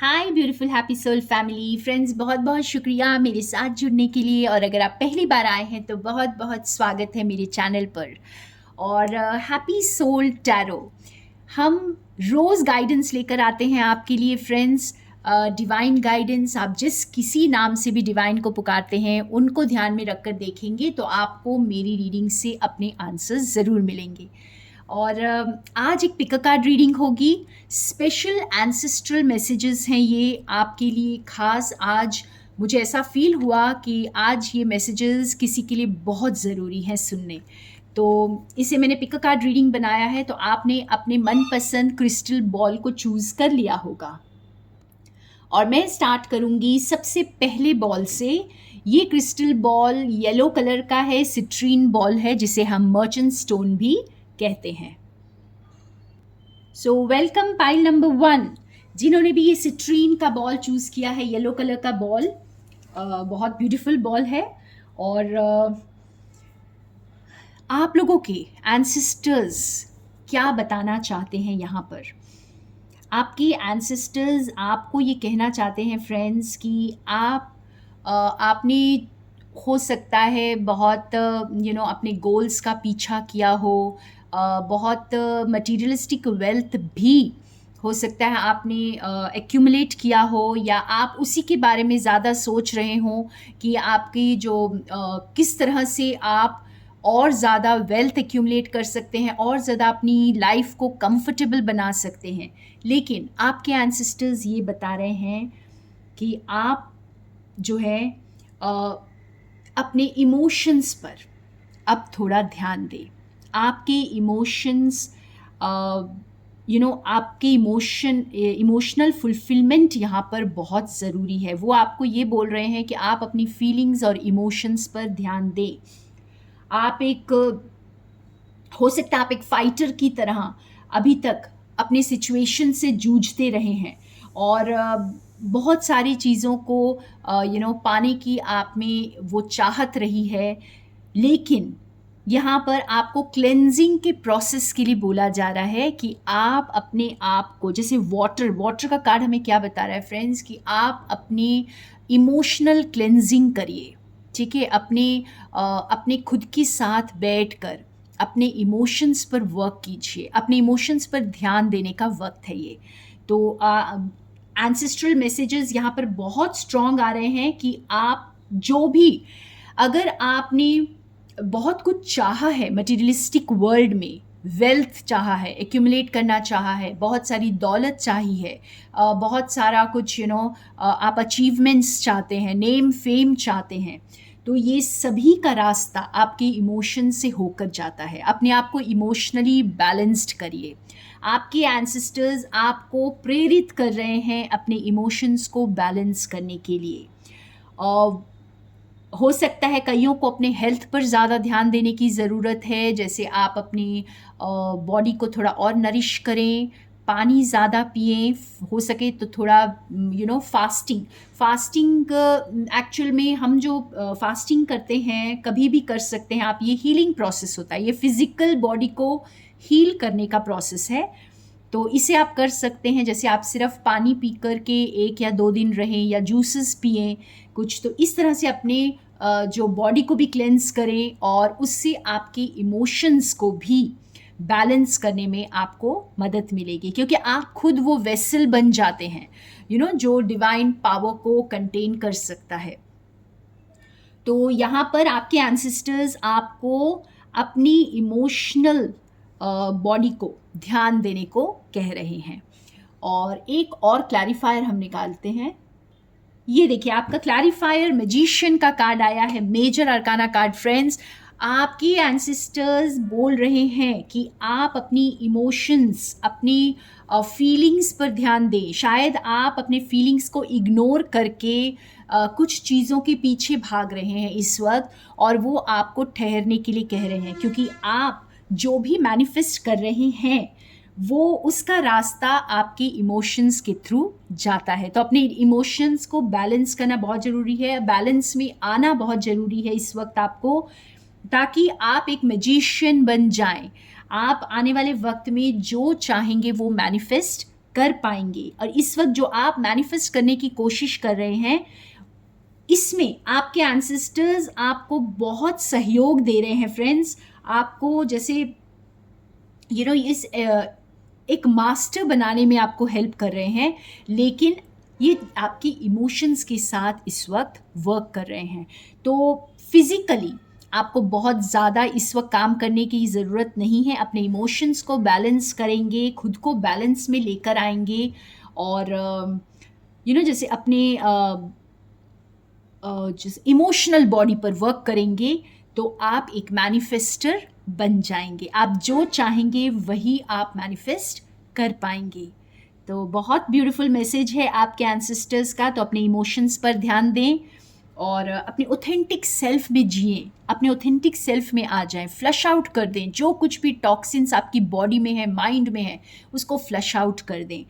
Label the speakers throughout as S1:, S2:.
S1: हाय beautiful happy soul family friends, बहुत बहुत शुक्रिया मेरे साथ जुड़ने के लिए। और अगर आप पहली बार आए हैं तो बहुत बहुत स्वागत है मेरे चैनल पर। और हैप्पी सोल टैरो हम रोज़ गाइडेंस लेकर आते हैं आपके लिए फ्रेंड्स। डिवाइन गाइडेंस, आप जिस किसी नाम से भी डिवाइन को पुकारते हैं उनको ध्यान में रखकर देखेंगे तो आपको मेरी रीडिंग से अपने आंसर्स ज़रूर मिलेंगे। और आज एक पिक कार्ड रीडिंग होगी। स्पेशल एंसेस्ट्रल मैसेजेस हैं ये आपके लिए खास। आज मुझे ऐसा फील हुआ कि आज ये मैसेजेस किसी के लिए बहुत ज़रूरी हैं सुनने, तो इसे मैंने पिक कार्ड रीडिंग बनाया है। तो आपने अपने मनपसंद क्रिस्टल बॉल को चूज़ कर लिया होगा और मैं स्टार्ट करूँगी सबसे पहले बॉल से। ये क्रिस्टल बॉल येलो कलर का है, सिट्रीन बॉल है जिसे हम मर्चेंट स्टोन भी कहते हैं। सो वेलकम पाइल नंबर 1, जिन्होंने भी ये सिट्रीन का बॉल चूज़ किया है, येलो कलर का बॉल। बहुत ब्यूटीफुल बॉल है। और आप लोगों के एंसेस्टर्स क्या बताना चाहते हैं यहाँ पर। आपके एंसेस्टर्स आपको ये कहना चाहते हैं फ्रेंड्स कि आपने हो सकता है बहुत अपने गोल्स का पीछा किया हो, बहुत मटीरियलिस्टिक वेल्थ भी हो सकता है आपने एक्यूमुलेट किया हो, या आप उसी के बारे में ज़्यादा सोच रहे हो कि आपकी जो किस तरह से आप और ज़्यादा वेल्थ एक्यूमुलेट कर सकते हैं और ज़्यादा अपनी लाइफ को कंफर्टेबल बना सकते हैं। लेकिन आपके एंसेस्टर्स ये बता रहे हैं कि आप जो है अपने इमोशंस पर अब थोड़ा ध्यान दें। आपके इमोशंस आपके इमोशनल फुलफिलमेंट यहाँ पर बहुत ज़रूरी है। वो आपको ये बोल रहे हैं कि आप अपनी फीलिंग्स और इमोशंस पर ध्यान दें। आप हो सकता है आप एक फाइटर की तरह अभी तक अपने सिचुएशन से जूझते रहे हैं और बहुत सारी चीज़ों को पाने की आप में वो चाहत रही है। लेकिन यहाँ पर आपको क्लेंजिंग के प्रोसेस के लिए बोला जा रहा है कि आप अपने आप को, जैसे वाटर का कार्ड हमें क्या बता रहा है फ्रेंड्स, कि आप अपनी इमोशनल क्लेंजिंग करिए। ठीक है, अपने खुद के साथ बैठकर अपने इमोशंस पर वर्क कीजिए, अपने इमोशंस पर ध्यान देने का वक्त है ये। तो एंसेस्ट्रल मैसेजेस यहाँ पर बहुत स्ट्रॉन्ग आ रहे हैं कि आप जो भी, अगर आपने बहुत कुछ चाहा है मटेरियलिस्टिक वर्ल्ड में, वेल्थ चाहा है, एक्यूमुलेट करना चाहा है, बहुत सारी दौलत चाहिए है, बहुत सारा कुछ आप अचीवमेंट्स चाहते हैं, नेम फेम चाहते हैं, तो ये सभी का रास्ता आपके इमोशन से होकर जाता है। अपने आप को इमोशनली बैलेंस्ड करिए। आपके एंसेस्टर्स आपको प्रेरित कर रहे हैं अपने इमोशंस को बैलेंस करने के लिए। हो सकता है कईयों को अपने हेल्थ पर ज़्यादा ध्यान देने की ज़रूरत है, जैसे आप अपनी बॉडी को थोड़ा और नरिश करें, पानी ज़्यादा पिएं, हो सके तो थोड़ा फास्टिंग एक्चुअल में हम जो फास्टिंग करते हैं कभी भी कर सकते हैं आप। ये हीलिंग प्रोसेस होता है, ये फिज़िकल बॉडी को हील करने का प्रोसेस है, तो इसे आप कर सकते हैं। जैसे आप सिर्फ पानी पी कर के 1 या 2 दिन रहें, या जूसेस पिएं कुछ, तो इस तरह से अपने जो बॉडी को भी क्लेंस करें और उससे आपके इमोशंस को भी बैलेंस करने में आपको मदद मिलेगी, क्योंकि आप खुद वो वेसल बन जाते हैं जो डिवाइन पावर को कंटेन कर सकता है। तो यहाँ पर आपके एंसेस्टर्स आपको अपनी इमोशनल बॉडी को ध्यान देने को कह रहे हैं। और एक और क्लैरिफायर हम निकालते हैं। ये देखिए, आपका क्लैरिफायर मैजिशियन का कार्ड आया है, मेजर अरकाना कार्ड। फ्रेंड्स, आपके एंसेस्टर्स बोल रहे हैं कि आप अपनी इमोशंस, अपनी फीलिंग्स पर ध्यान दें। शायद आप अपने फीलिंग्स को इग्नोर करके कुछ चीज़ों के पीछे भाग रहे हैं इस वक्त, और वो आपको ठहरने के लिए कह रहे हैं, क्योंकि आप जो भी मैनिफेस्ट कर रहे हैं वो उसका रास्ता आपके इमोशंस के थ्रू जाता है। तो अपने इमोशंस को बैलेंस करना बहुत ज़रूरी है, बैलेंस में आना बहुत ज़रूरी है इस वक्त आपको, ताकि आप एक मैजिशियन बन जाएं। आप आने वाले वक्त में जो चाहेंगे वो मैनिफेस्ट कर पाएंगे। और इस वक्त जो आप मैनिफेस्ट करने की कोशिश कर रहे हैं, इसमें आपके एंसेस्टर्स आपको बहुत सहयोग दे रहे हैं फ्रेंड्स। आपको जैसे इस एक मास्टर बनाने में आपको हेल्प कर रहे हैं, लेकिन ये आपके इमोशंस के साथ इस वक्त वर्क कर रहे हैं। तो फिज़िकली आपको बहुत ज़्यादा इस वक्त काम करने की ज़रूरत नहीं है। अपने इमोशंस को बैलेंस करेंगे, खुद को बैलेंस में लेकर आएंगे, और जैसे अपने जिस इमोशनल बॉडी पर वर्क करेंगे, तो आप एक मैनिफेस्टर बन जाएंगे। आप जो चाहेंगे वही आप मैनिफेस्ट कर पाएंगे। तो बहुत ब्यूटीफुल मैसेज है आपके एंसेस्टर्स का। तो अपने इमोशंस पर ध्यान दें और अपने ऑथेंटिक सेल्फ में जिएं, अपने ऑथेंटिक सेल्फ में आ जाएं, फ्लश आउट कर दें जो कुछ भी टॉक्सिन्स आपकी बॉडी में है, माइंड में है, उसको फ्लश आउट कर दें।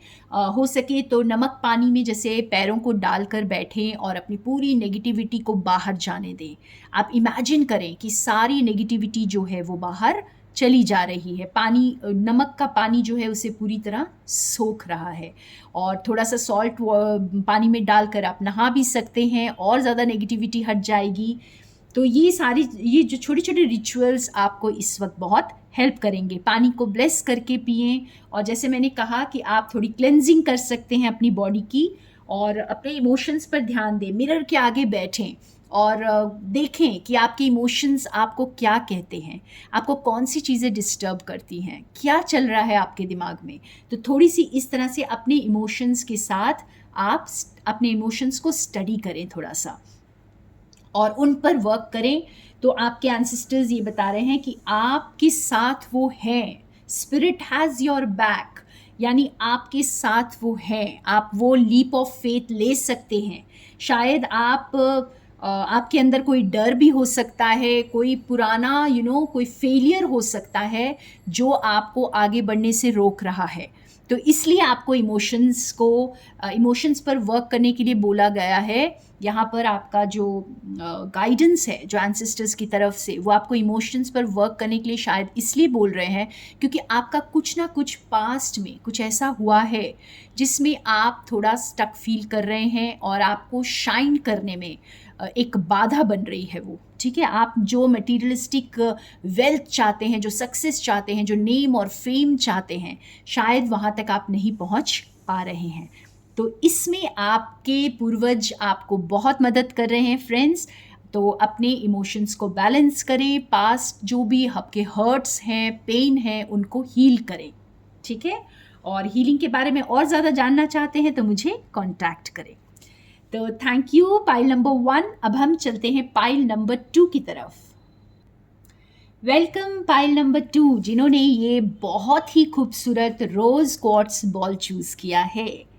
S1: हो सके तो नमक पानी में जैसे पैरों को डालकर बैठें और अपनी पूरी नेगेटिविटी को बाहर जाने दें। आप इमेजिन करें कि सारी नेगेटिविटी जो है वो बाहर चली जा रही है। पानी, नमक का पानी जो है उसे पूरी तरह सोख रहा है। और थोड़ा सा सॉल्ट पानी में डालकर आप नहा भी सकते हैं, और ज़्यादा नेगेटिविटी हट जाएगी। तो ये जो छोटे छोटे रिचुअल्स आपको इस वक्त बहुत हेल्प करेंगे। पानी को ब्लेस करके पिएं, और जैसे मैंने कहा कि आप थोड़ी क्लेंजिंग कर सकते हैं अपनी बॉडी की, और अपने इमोशंस पर ध्यान दें। मिरर के आगे बैठें और देखें कि आपके इमोशंस आपको क्या कहते हैं, आपको कौन सी चीज़ें डिस्टर्ब करती हैं, क्या चल रहा है आपके दिमाग में। तो थोड़ी सी इस तरह से अपने इमोशंस के साथ आप अपने इमोशंस को स्टडी करें थोड़ा सा, और उन पर वर्क करें। तो आपके एंसेस्टर्स ये बता रहे हैं कि आपके साथ वो हैं। स्पिरिट हैज़ योर बैक, यानी आपके साथ वो हैं। आप वो लीप ऑफ फेथ ले सकते हैं। शायद आपके अंदर कोई डर भी हो सकता है, कोई पुराना कोई फेलियर हो सकता है जो आपको आगे बढ़ने से रोक रहा है। तो इसलिए आपको इमोशंस पर वर्क करने के लिए बोला गया है। यहाँ पर आपका जो गाइडेंस है जो एंसेस्टर्स की तरफ से, वो आपको इमोशंस पर वर्क करने के लिए शायद इसलिए बोल रहे हैं क्योंकि आपका कुछ ना कुछ पास्ट में कुछ ऐसा हुआ है जिसमें आप थोड़ा स्टक फील कर रहे हैं, और आपको शाइन करने में एक बाधा बन रही है वो। ठीक है, आप जो मटीरियलिस्टिक वेल्थ चाहते हैं, जो सक्सेस चाहते हैं, जो नेम और फेम चाहते हैं, शायद वहाँ तक आप नहीं पहुँच पा रहे हैं। तो इसमें आपके पूर्वज आपको बहुत मदद कर रहे हैं फ्रेंड्स। तो अपने इमोशंस को बैलेंस करें, पास्ट जो भी आपके हर्ट्स हैं, पेन हैं, उनको हील करें। ठीक है, और हीलिंग के बारे में और ज़्यादा जानना चाहते हैं तो मुझे कांटेक्ट करें। तो थैंक यू पाइल नंबर 1। अब हम चलते हैं पाइल नंबर 2 की तरफ। वेलकम पाइल नंबर 2, जिन्होंने ये बहुत ही खूबसूरत रोज़ क्वार्ट्ज बॉल चूज़ किया है।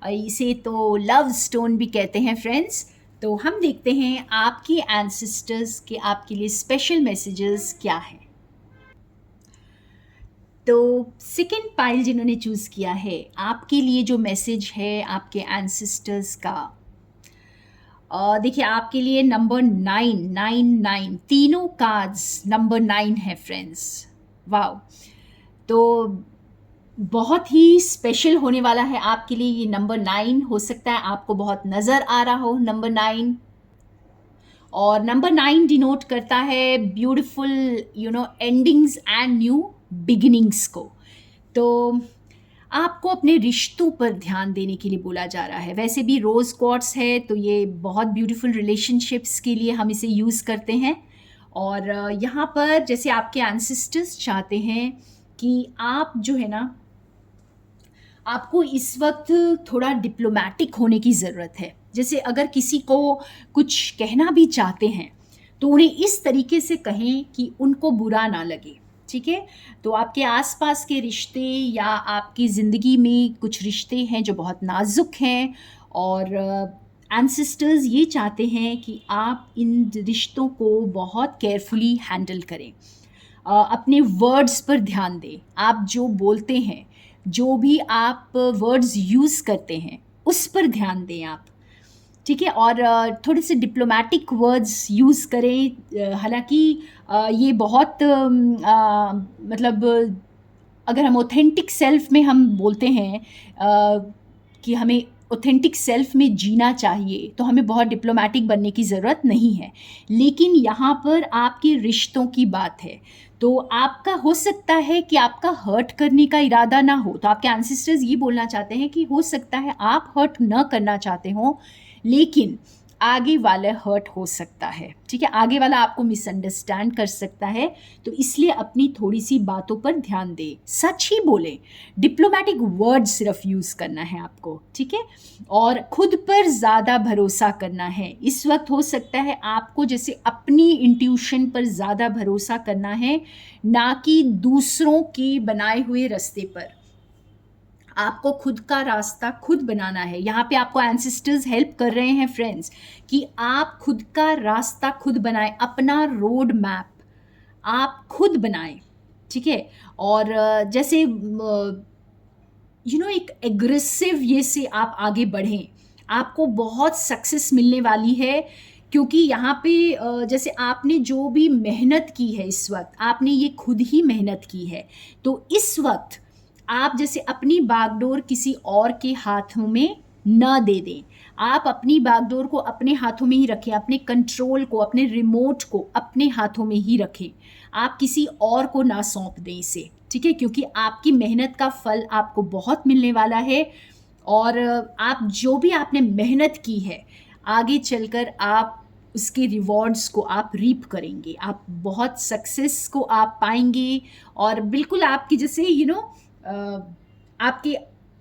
S1: इसे तो लव स्टोन भी कहते हैं फ्रेंड्स। तो हम देखते हैं आपके एंसेस्टर्स के आपके लिए स्पेशल मैसेजेस क्या हैं। तो सेकेंड पाइल जिन्होंने चूज़ किया है, आपके लिए जो मैसेज है आपके एंसेस्टर्स का, देखिए आपके लिए नंबर 999, तीनों कार्ड्स नंबर 9 है फ्रेंड्स। वाओ, तो बहुत ही स्पेशल होने वाला है आपके लिए ये नंबर 9। हो सकता है आपको बहुत नज़र आ रहा हो नंबर 9, और नंबर 9 डिनोट करता है beautiful endings and new beginnings को। तो आपको अपने रिश्तों पर ध्यान देने के लिए बोला जा रहा है। वैसे भी रोज़ क्वार्ट्स है तो ये बहुत ब्यूटीफुल रिलेशनशिप्स के लिए हम इसे यूज़ करते हैं। और यहाँ पर जैसे आपके एंसेस्टर्स चाहते हैं कि आप जो है ना, आपको इस वक्त थोड़ा डिप्लोमेटिक होने की ज़रूरत है। जैसे अगर किसी को कुछ कहना भी चाहते हैं तो उन्हें इस तरीके से कहें कि उनको बुरा ना लगे। ठीक है, तो आपके आसपास के रिश्ते या आपकी ज़िंदगी में कुछ रिश्ते हैं जो बहुत नाजुक हैं, और एंसेस्टर्स ये चाहते हैं कि आप इन रिश्तों को बहुत केयरफुली हैंडल करें। अपने वर्ड्स पर ध्यान दें। आप जो बोलते हैं, जो भी आप वर्ड्स यूज़ करते हैं, उस पर ध्यान दें आप। ठीक है, और थोड़े से डिप्लोमेटिक वर्ड्स यूज़ करें। हालांकि ये बहुत मतलब अगर हम ऑथेंटिक सेल्फ में हम बोलते हैं कि हमें ऑथेंटिक सेल्फ में जीना चाहिए, तो हमें बहुत डिप्लोमैटिक बनने की ज़रूरत नहीं है। लेकिन यहाँ पर आपके रिश्तों की बात है, तो आपका हो सकता है कि आपका हर्ट करने का इरादा ना हो, तो आपके एंसेस्टर्स ये बोलना चाहते हैं कि हो सकता है आप हर्ट न करना चाहते हो, लेकिन आगे वाला हर्ट हो सकता है, ठीक है? आगे वाला आपको मिसअंडरस्टैंड कर सकता है, तो इसलिए अपनी थोड़ी-सी बातों पर ध्यान दें। सच ही बोलें, डिप्लोमैटिक वर्ड सिर्फ यूज़ करना है आपको, ठीक है? और खुद पर ज़्यादा भरोसा करना है। इस वक़्त हो सकता है आपको जैसे अपनी इंट्यूशन पर ज़्यादा भरोसा करना है, ना कि दूसरों के बनाए हुए रास्ते पर। आपको खुद का रास्ता खुद बनाना है। यहाँ पे आपको एंसेस्टर्स हेल्प कर रहे हैं फ्रेंड्स, कि आप खुद का रास्ता खुद बनाएं, अपना रोड मैप आप खुद बनाएं, ठीक है? और जैसे एक एग्रेसिव ये से आप आगे बढ़ें, आपको बहुत सक्सेस मिलने वाली है, क्योंकि यहाँ पे जैसे आपने जो भी मेहनत की है इस वक्त, आपने ये खुद ही मेहनत की है, तो इस वक्त आप जैसे अपनी बागडोर किसी और के हाथों में न दे दें। आप अपनी बागडोर को अपने हाथों में ही रखें, अपने कंट्रोल को, अपने रिमोट को अपने हाथों में ही रखें। आप किसी और को ना सौंप दें इसे, ठीक है? क्योंकि आपकी मेहनत का फल आपको बहुत मिलने वाला है, और आप जो भी आपने मेहनत की है, आगे चलकर आप उसके रिवॉर्ड्स को आप रीप करेंगे, आप बहुत सक्सेस को आप पाएंगे, और बिल्कुल आपकी जैसे आपके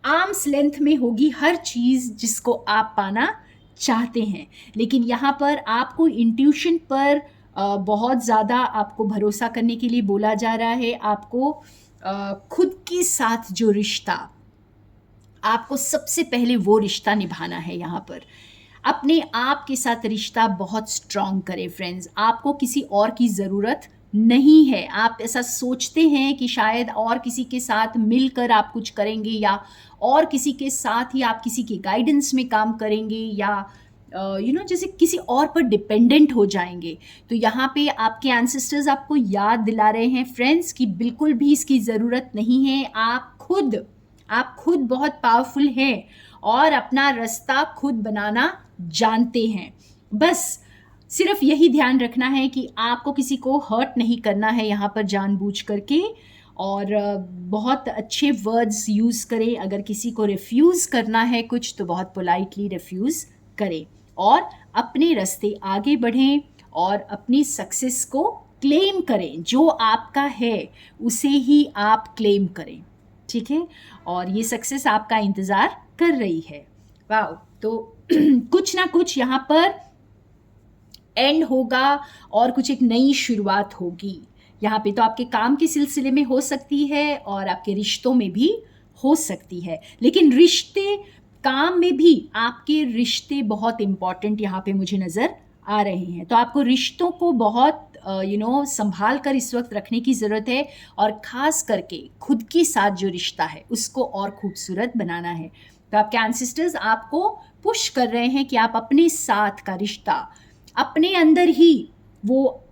S1: आर्म्स लेंथ में होगी हर चीज़ जिसको आप पाना चाहते हैं। लेकिन यहाँ पर आपको इंट्यूशन पर बहुत ज़्यादा आपको भरोसा करने के लिए बोला जा रहा है। आपको खुद के साथ जो रिश्ता, आपको सबसे पहले वो रिश्ता निभाना है। यहाँ पर अपने आप के साथ रिश्ता बहुत स्ट्रॉन्ग करें फ्रेंड्स। आपको किसी और की ज़रूरत नहीं है। आप ऐसा सोचते हैं कि शायद और किसी के साथ मिलकर आप कुछ करेंगे, या और किसी के साथ ही आप किसी के गाइडेंस में काम करेंगे, या जैसे किसी और पर डिपेंडेंट हो जाएंगे। तो यहाँ पे आपके एंसेस्टर्स आपको याद दिला रहे हैं फ्रेंड्स कि बिल्कुल भी इसकी ज़रूरत नहीं है। आप खुद बहुत पावरफुल हैं, और अपना रास्ता खुद बनाना जानते हैं। बस सिर्फ यही ध्यान रखना है कि आपको किसी को हर्ट नहीं करना है यहाँ पर जानबूझ करके, और बहुत अच्छे वर्ड्स यूज़ करें। अगर किसी को रिफ्यूज़ करना है कुछ, तो बहुत पोलाइटली रिफ्यूज़ करें, और अपने रास्ते आगे बढ़ें, और अपनी सक्सेस को क्लेम करें। जो आपका है उसे ही आप क्लेम करें, ठीक है? और ये सक्सेस आपका इंतज़ार कर रही है। वाओ! तो कुछ ना कुछ यहाँ पर एंड होगा, और कुछ एक नई शुरुआत होगी यहाँ पे। तो आपके काम के सिलसिले में हो सकती है, और आपके रिश्तों में भी हो सकती है। लेकिन रिश्ते, काम में भी आपके रिश्ते बहुत इम्पॉर्टेंट यहाँ पे मुझे नज़र आ रहे हैं। तो आपको रिश्तों को बहुत संभाल कर इस वक्त रखने की ज़रूरत है, और ख़ास करके खुद के साथ जो रिश्ता है उसको और खूबसूरत बनाना है। तो आपके एंसेस्टर्स आपको पुश कर रहे हैं कि आप अपने साथ का रिश्ता, अपने अंदर ही वो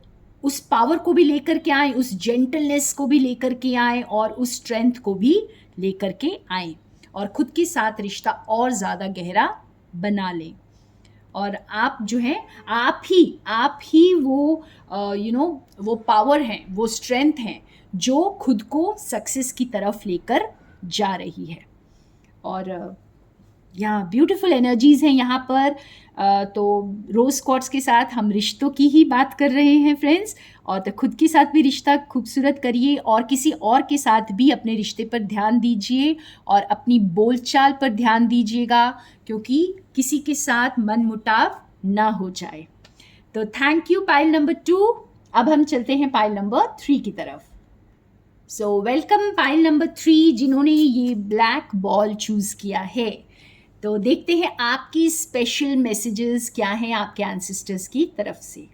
S1: उस पावर को भी लेकर के आए, उस जेंटलनेस को भी लेकर के आए, और उस स्ट्रेंथ को भी लेकर के आए, और खुद के साथ रिश्ता और ज़्यादा गहरा बना लें। और आप जो है, आप ही वो वो पावर हैं, वो स्ट्रेंथ हैं जो खुद को सक्सेस की तरफ लेकर जा रही है। और यहाँ ब्यूटीफुल एनर्जीज़ हैं यहाँ पर। तो रोज़ क्वार्ट्स के साथ हम रिश्तों की ही बात कर रहे हैं फ्रेंड्स, और तो खुद के साथ भी रिश्ता खूबसूरत करिए, और किसी और के साथ भी अपने रिश्ते पर ध्यान दीजिए, और अपनी बोलचाल पर ध्यान दीजिएगा, क्योंकि किसी के साथ मनमुटाव ना हो जाए। तो थैंक यू पाइल नंबर 2। अब हम चलते हैं पाइल नंबर 3 की तरफ। सो वेलकम पाइल नंबर 3, जिन्होंने ये ब्लैक बॉल चूज़ किया है। तो देखते हैं आपकी स्पेशल मैसेजेस क्या हैं आपके एंसेस्टर्स की तरफ से।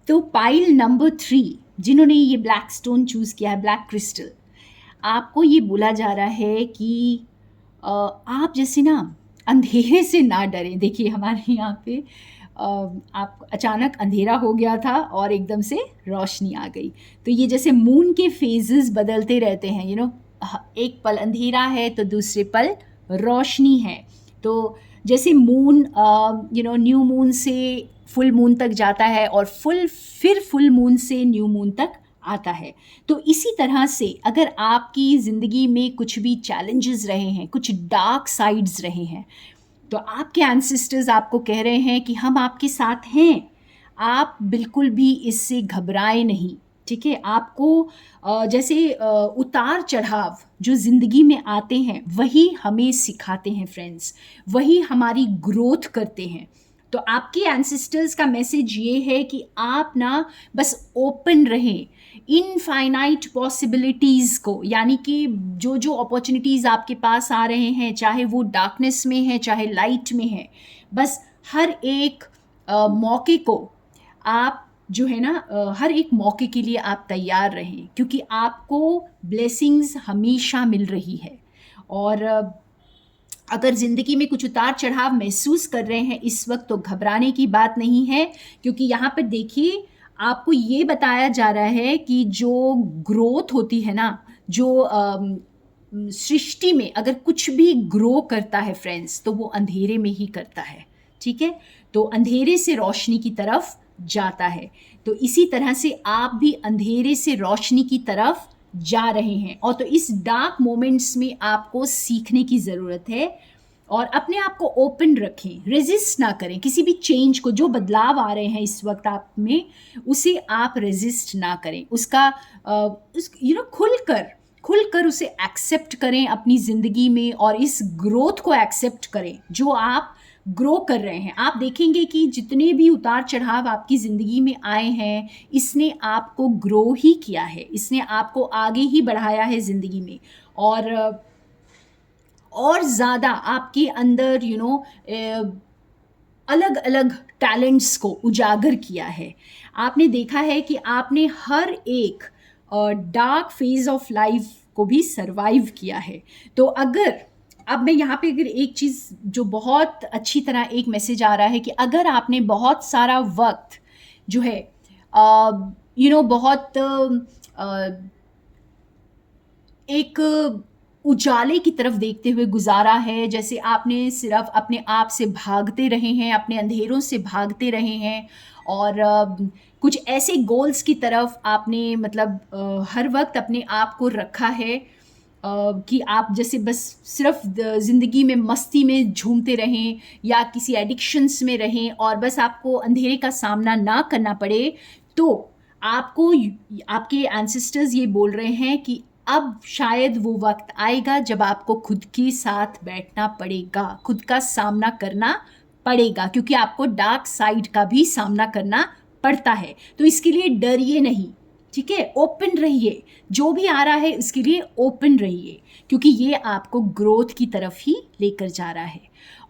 S1: तो पाइल नंबर 3, जिन्होंने ये ब्लैक स्टोन चूज़ किया है, ब्लैक क्रिस्टल, आपको ये बोला जा रहा है कि आप जैसे ना अंधेरे से ना डरें। देखिए हमारे यहाँ पे आप अचानक अंधेरा हो गया था और एकदम से रोशनी आ गई। तो ये जैसे मून के फेजेस बदलते रहते हैं, एक पल अंधेरा है तो दूसरे पल रोशनी है। तो जैसे मून न्यू मून से फुल मून तक जाता है और फिर फुल मून से न्यू मून तक आता है। तो इसी तरह से अगर आपकी ज़िंदगी में कुछ भी चैलेंजेस रहे हैं, कुछ डार्क साइड्स रहे हैं, तो आपके एंसेस्टर्स आपको कह रहे हैं कि हम आपके साथ हैं। आप बिल्कुल भी इससे घबराए नहीं, ठीक है? आपको जैसे उतार चढ़ाव जो ज़िंदगी में आते हैं वही हमें सिखाते हैं फ्रेंड्स, वही हमारी ग्रोथ करते हैं। तो आपके एंसेस्टर्स का मैसेज ये है कि आप ना बस ओपन रहें इनफाइनाइट पॉसिबिलिटीज़ को, यानी कि जो जो अपॉर्चुनिटीज़ आपके पास आ रहे हैं, चाहे वो डार्कनेस में है चाहे लाइट में है, बस हर एक मौके को आप जो है ना हर एक मौके के लिए आप तैयार रहें, क्योंकि आपको ब्लेसिंग्स हमेशा मिल रही है। और अगर ज़िंदगी में कुछ उतार चढ़ाव महसूस कर रहे हैं इस वक्त, तो घबराने की बात नहीं है, क्योंकि यहाँ पर देखिए आपको ये बताया जा रहा है कि जो ग्रोथ होती है ना, जो सृष्टि में अगर कुछ भी ग्रो करता है फ्रेंड्स, तो वो अंधेरे में ही करता है, ठीक है? तो अंधेरे से रोशनी की तरफ जाता है। तो इसी तरह से आप भी अंधेरे से रोशनी की तरफ जा रहे हैं। और तो इस डार्क मोमेंट्स में आपको सीखने की ज़रूरत है और अपने आप को ओपन रखें, रेजिस्ट ना करें किसी भी चेंज को। जो बदलाव आ रहे हैं इस वक्त आप में, उसे आप रेजिस्ट ना करें, उसका खुलकर उसे एक्सेप्ट करें अपनी ज़िंदगी में, और इस ग्रोथ को एक्सेप्ट करें जो आप ग्रो कर रहे हैं। आप देखेंगे कि जितने भी उतार चढ़ाव आपकी ज़िंदगी में आए हैं, इसने आपको ग्रो ही किया है, इसने आपको आगे ही बढ़ाया है ज़िंदगी में, और ज़्यादा आपके अंदर अलग अलग टैलेंट्स को उजागर किया है। आपने देखा है कि आपने हर एक डार्क फेज ऑफ लाइफ को भी सरवाइव किया है। तो अब मैं यहाँ पे अगर एक चीज़ जो बहुत अच्छी तरह एक मैसेज आ रहा है कि अगर आपने बहुत सारा वक्त जो है बहुत एक उजाले की तरफ देखते हुए गुजारा है, जैसे आपने सिर्फ अपने आप से भागते रहे हैं, अपने अंधेरों से भागते रहे हैं, और कुछ ऐसे गोल्स की तरफ आपने हर वक्त अपने आप को रखा है कि आप जैसे बस सिर्फ ज़िंदगी में मस्ती में झूमते रहें या किसी एडिक्शंस में रहें और बस आपको अंधेरे का सामना ना करना पड़े। तो आपको आपके एंसेस्टर्स ये बोल रहे हैं कि अब शायद वो वक्त आएगा जब आपको खुद के साथ बैठना पड़ेगा, खुद का सामना करना पड़ेगा, क्योंकि आपको डार्क साइड का भी सामना करना पड़ता है। तो इसके लिए डरिए नहीं, ठीक है? ओपन रहिए, जो भी आ रहा है उसके लिए ओपन रहिए, क्योंकि ये आपको ग्रोथ की तरफ ही लेकर जा रहा है।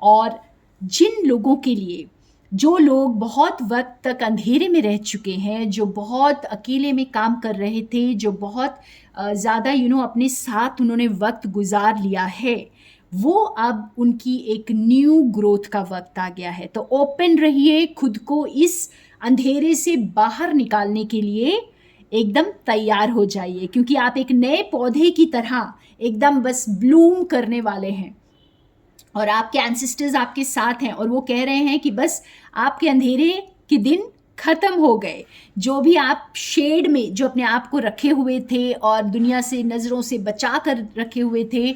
S1: और जिन लोगों के लिए, जो लोग बहुत वक्त तक अंधेरे में रह चुके हैं, जो बहुत अकेले में काम कर रहे थे, जो बहुत ज़्यादा अपने साथ उन्होंने वक्त गुजार लिया है, वो अब उनकी एक न्यू ग्रोथ का वक्त आ गया है। तो ओपन रहिए, खुद को इस अंधेरे से बाहर निकालने के लिए एकदम तैयार हो जाइए, क्योंकि आप एक नए पौधे की तरह एकदम बस ब्लूम करने वाले हैं, और आपके एंसेस्टर्स आपके साथ हैं और वो कह रहे हैं कि बस आपके अंधेरे के दिन ख़त्म हो गए। जो भी आप शेड में जो अपने आप को रखे हुए थे और दुनिया से नज़रों से बचा कर रखे हुए थे,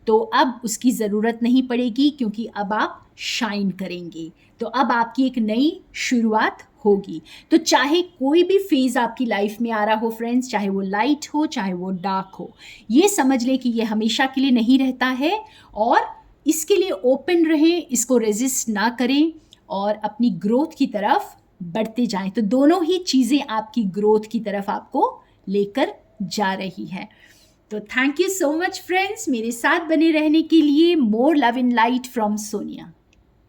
S1: तो अब उसकी ज़रूरत नहीं पड़ेगी, क्योंकि अब आप शाइन करेंगे। तो अब आपकी एक नई शुरुआत होगी। तो चाहे कोई भी फेज़ आपकी लाइफ में आ रहा हो फ्रेंड्स, चाहे वो लाइट हो चाहे वो डार्क हो, ये समझ लें कि ये हमेशा के लिए नहीं रहता है, और इसके लिए ओपन रहें, इसको रेजिस्ट ना करें और अपनी ग्रोथ की तरफ बढ़ते जाएं। तो दोनों ही चीज़ें आपकी ग्रोथ की तरफ आपको लेकर जा रही है। तो thank you so much friends, मेरे साथ बने रहने के लिए। More love in light from Sonia.